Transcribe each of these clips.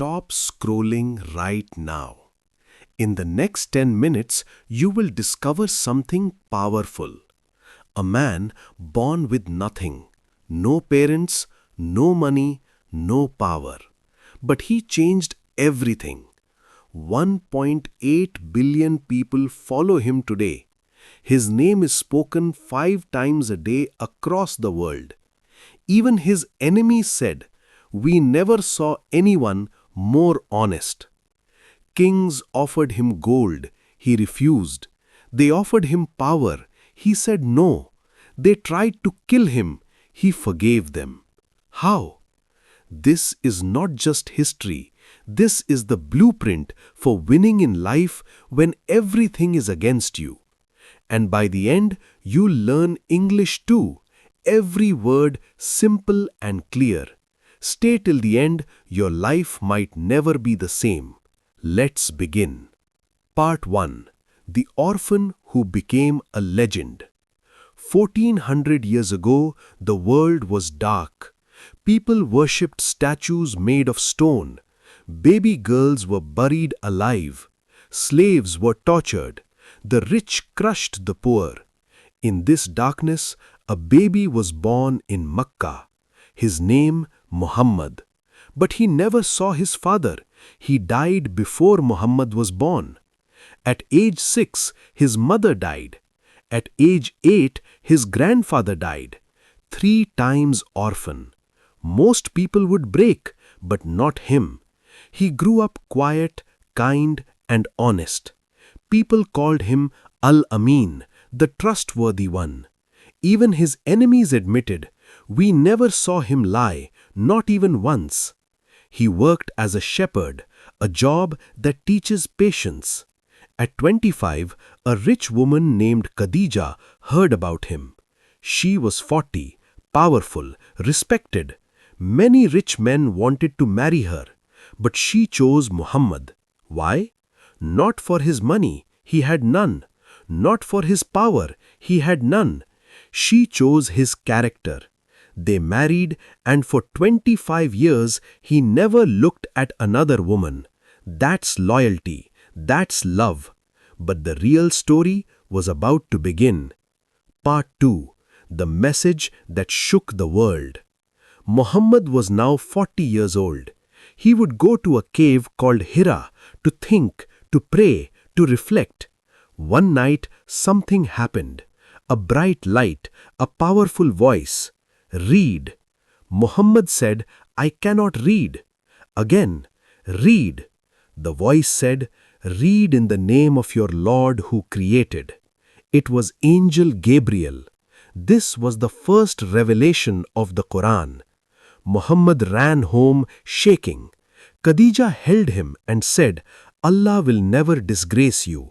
stop scrolling right now. In the next 10 minutes, you will discover something powerful. A man born with nothing, no parents, no money, no power. But he changed everything. 1.8 billion people follow him today. His name is spoken 5 times a day across the world. Even his enemies said, "We never saw anyone more honest." Kings offered him gold. He refused. They offered him power. He said no. They tried to kill him. He forgave them. How? This is not just history. This is the blueprint for winning in life when everything is against you. And by the end, you'll learn English too. Every word simple and clear. Stay till the end, your life might never be the same. Let's begin. Part 1. The Orphan Who Became a Legend. 1400 years ago, the world was dark. People worshipped statues made of stone. Baby girls were buried alive. Slaves were tortured. The rich crushed the poor. In this darkness, a baby was born in Mecca. His name, Muhammad. But he never saw his father. He died before Muhammad was born. At age 6, his mother died. At age 8, his grandfather died. 3 times orphan. Most people would break, but not him. He grew up quiet, kind, and honest. People called him Al-Amin, the trustworthy one. Even his enemies admitted, "We never saw him lie, not even once." He worked as a shepherd, a job that teaches patience. At 25, a rich woman named Khadija heard about him. She was 40, powerful, respected. Many rich men wanted to marry her, but she chose Muhammad. Why? Not for his money, he had none. Not for his power, he had none. She chose his character. They married, and for 25 years he never looked at another woman. That's loyalty. That's love. But the real story was about to begin. Part 2. The Message That Shook the World. Muhammad was now 40 years old. He would go to a cave called Hira to think, to pray, to reflect. One night, something happened. A bright light, a powerful voice. "Read." Muhammad said, "I cannot read." Again, "Read." The voice said, "Read in the name of your Lord who created." It was Angel Gabriel. This was the first revelation of the Quran. Muhammad ran home shaking. Khadija held him and said, "Allah will never disgrace you.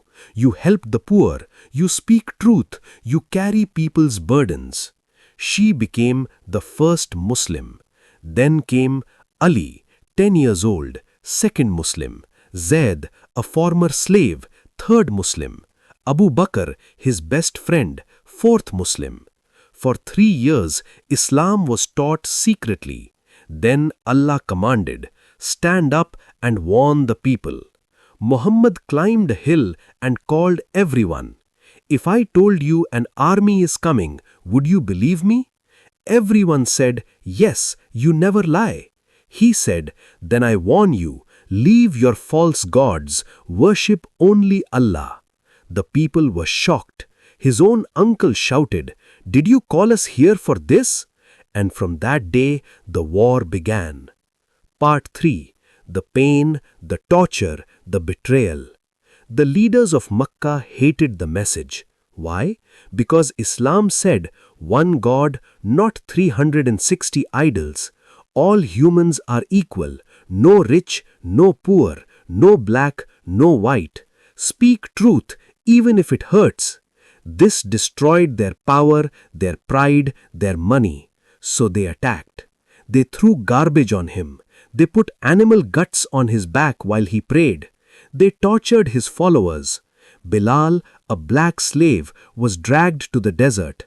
You help the poor, you speak truth, you carry people's burdens." She became the first Muslim. Then came Ali, 10 years old, second Muslim. Zaid, a former slave, third Muslim. Abu Bakr, his best friend, fourth Muslim. For 3 years, Islam was taught secretly. Then Allah commanded, "Stand up and warn the people." Muhammad climbed a hill and called everyone. "If I told you an army is coming, would you believe me?" Everyone said, "Yes, you never lie." He said, "Then I warn you, leave your false gods, worship only Allah." The people were shocked. His own uncle shouted, "Did you call us here for this?" And from that day, the war began. Part 3. The pain, the torture, the betrayal. The leaders of Makkah hated the message. Why? Because Islam said, one God, not 360 idols. All humans are equal, no rich, no poor, no black, no white. Speak truth, even if it hurts. This destroyed their power, their pride, their money. So they attacked. They threw garbage on him. They put animal guts on his back while he prayed. They tortured his followers. Bilal, a black slave, was dragged to the desert.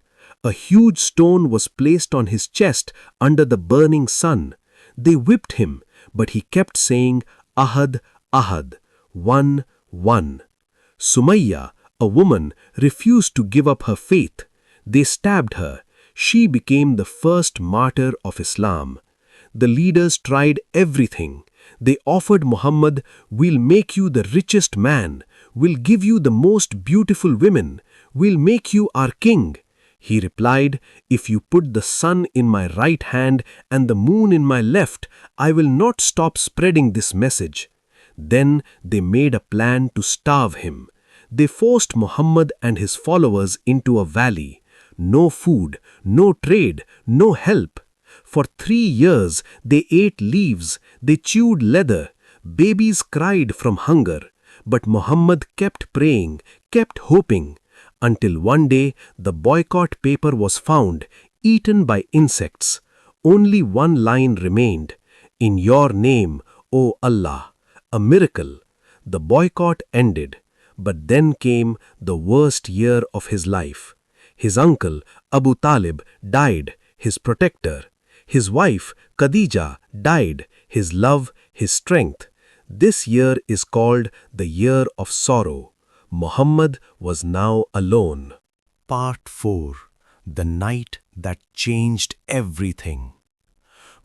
A huge stone was placed on his chest under the burning sun. They whipped him, but he kept saying, Ahad, Ahad, one, one. Sumayya, a woman, refused to give up her faith. They stabbed her. She became the first martyr of Islam. The leaders tried everything. They offered Muhammad, "We'll make you the richest man. We'll give you the most beautiful women. We'll make you our king." He replied, "If you put the sun in my right hand and the moon in my left, I will not stop spreading this message." Then they made a plan to starve him. They forced Muhammad and his followers into a valley. No food, no trade, no help. For 3 years they ate leaves, they chewed leather. Babies cried from hunger. But Muhammad kept praying, kept hoping, until one day the boycott paper was found, eaten by insects. Only one line remained, "In your name, O Allah." A miracle. The boycott ended. But then came the worst year of his life. His uncle, Abu Talib, died, his protector. His wife, Khadija, died, his love, his strength. This year is called the year of sorrow. Muhammad was now alone. Part 4. The night that changed everything.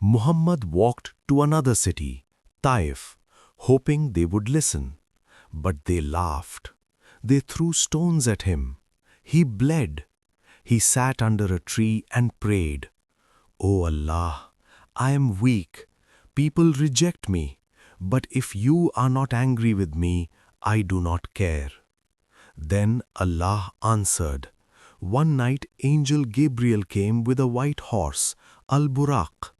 Muhammad walked to another city, Taif, hoping they would listen. But they laughed. They threw stones at him. He bled. He sat under a tree and prayed, "O Allah, I am weak. People reject me. But if you are not angry with me, I do not care." Then Allah answered. One night Angel Gabriel came with a white horse, Al-Buraq.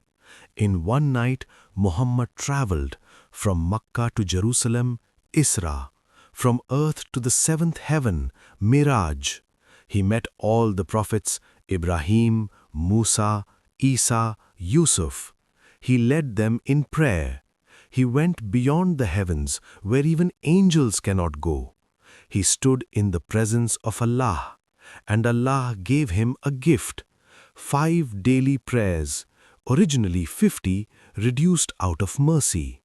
In one night Muhammad traveled from Makkah to Jerusalem, Isra, from earth to the seventh heaven, Miraj. He met all the prophets, Ibrahim, Musa, Isa, Yusuf. He led them in prayer. He went beyond the heavens where even angels cannot go. He stood in the presence of Allah, and Allah gave him a gift, 5 daily prayers, originally 50, reduced out of mercy.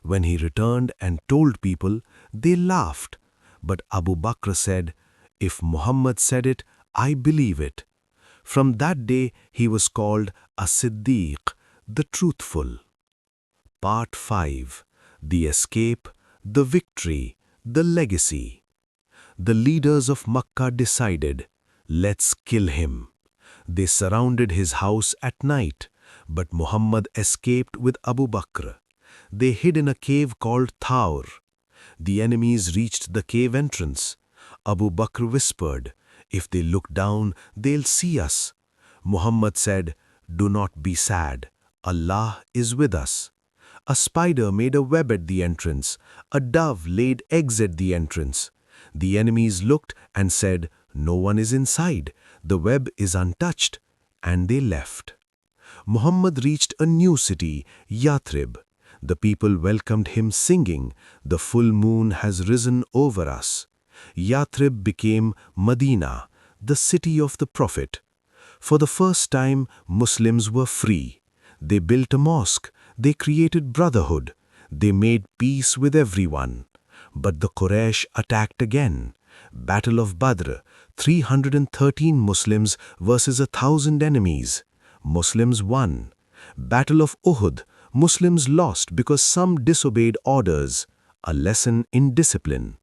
When he returned and told people, they laughed. But Abu Bakr said, "If Muhammad said it, I believe it." From that day he was called As-Siddiq, the truthful. Part 5. The escape, the victory, the legacy. The leaders of Makkah decided, "Let's kill him." They surrounded his house at night, but Muhammad escaped with Abu Bakr. They hid in a cave called Thawr. The enemies reached the cave entrance. Abu Bakr whispered, "If they look down, they'll see us." Muhammad said, "Do not be sad. Allah is with us." A spider made a web at the entrance. A dove laid eggs at the entrance. The enemies looked and said, "No one is inside. The web is untouched." And they left. Muhammad reached a new city, Yathrib. The people welcomed him singing, "The full moon has risen over us." Yathrib became Medina, the city of the Prophet. For the first time, Muslims were free. They built a mosque. They created brotherhood. They made peace with everyone. But the Quraysh attacked again. Battle of Badr, 313 Muslims versus 1,000 enemies. Muslims won. Battle of Uhud, Muslims lost because some disobeyed orders. A lesson in discipline.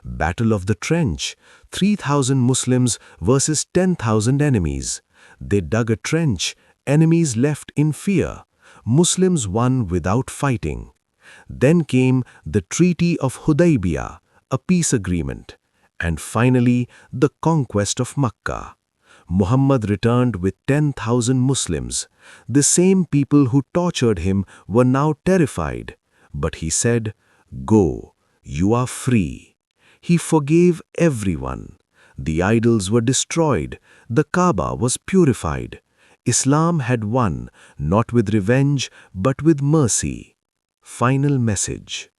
Battle of the Trench, 3,000 Muslims versus 10,000 enemies. They dug a trench. Enemies left in fear. Muslims won without fighting. Then came the Treaty of Hudaybiyah, a peace agreement. And finally, the conquest of Makkah. Muhammad returned with 10,000 Muslims. The same people who tortured him were now terrified. But he said, "Go, you are free." He forgave everyone. The idols were destroyed. The Kaaba was purified. Islam had won, not with revenge, but with mercy. Final message.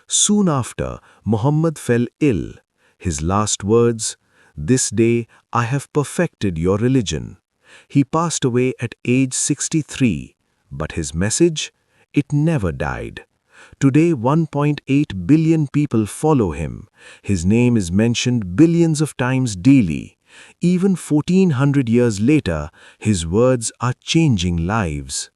Soon after, Muhammad fell ill. His last words, "This day I have perfected your religion." He passed away at age 63, but his message, It never died. Today, 1.8 billion people follow him. His name is mentioned billions of times daily. Even 1400 years later, his words are changing lives.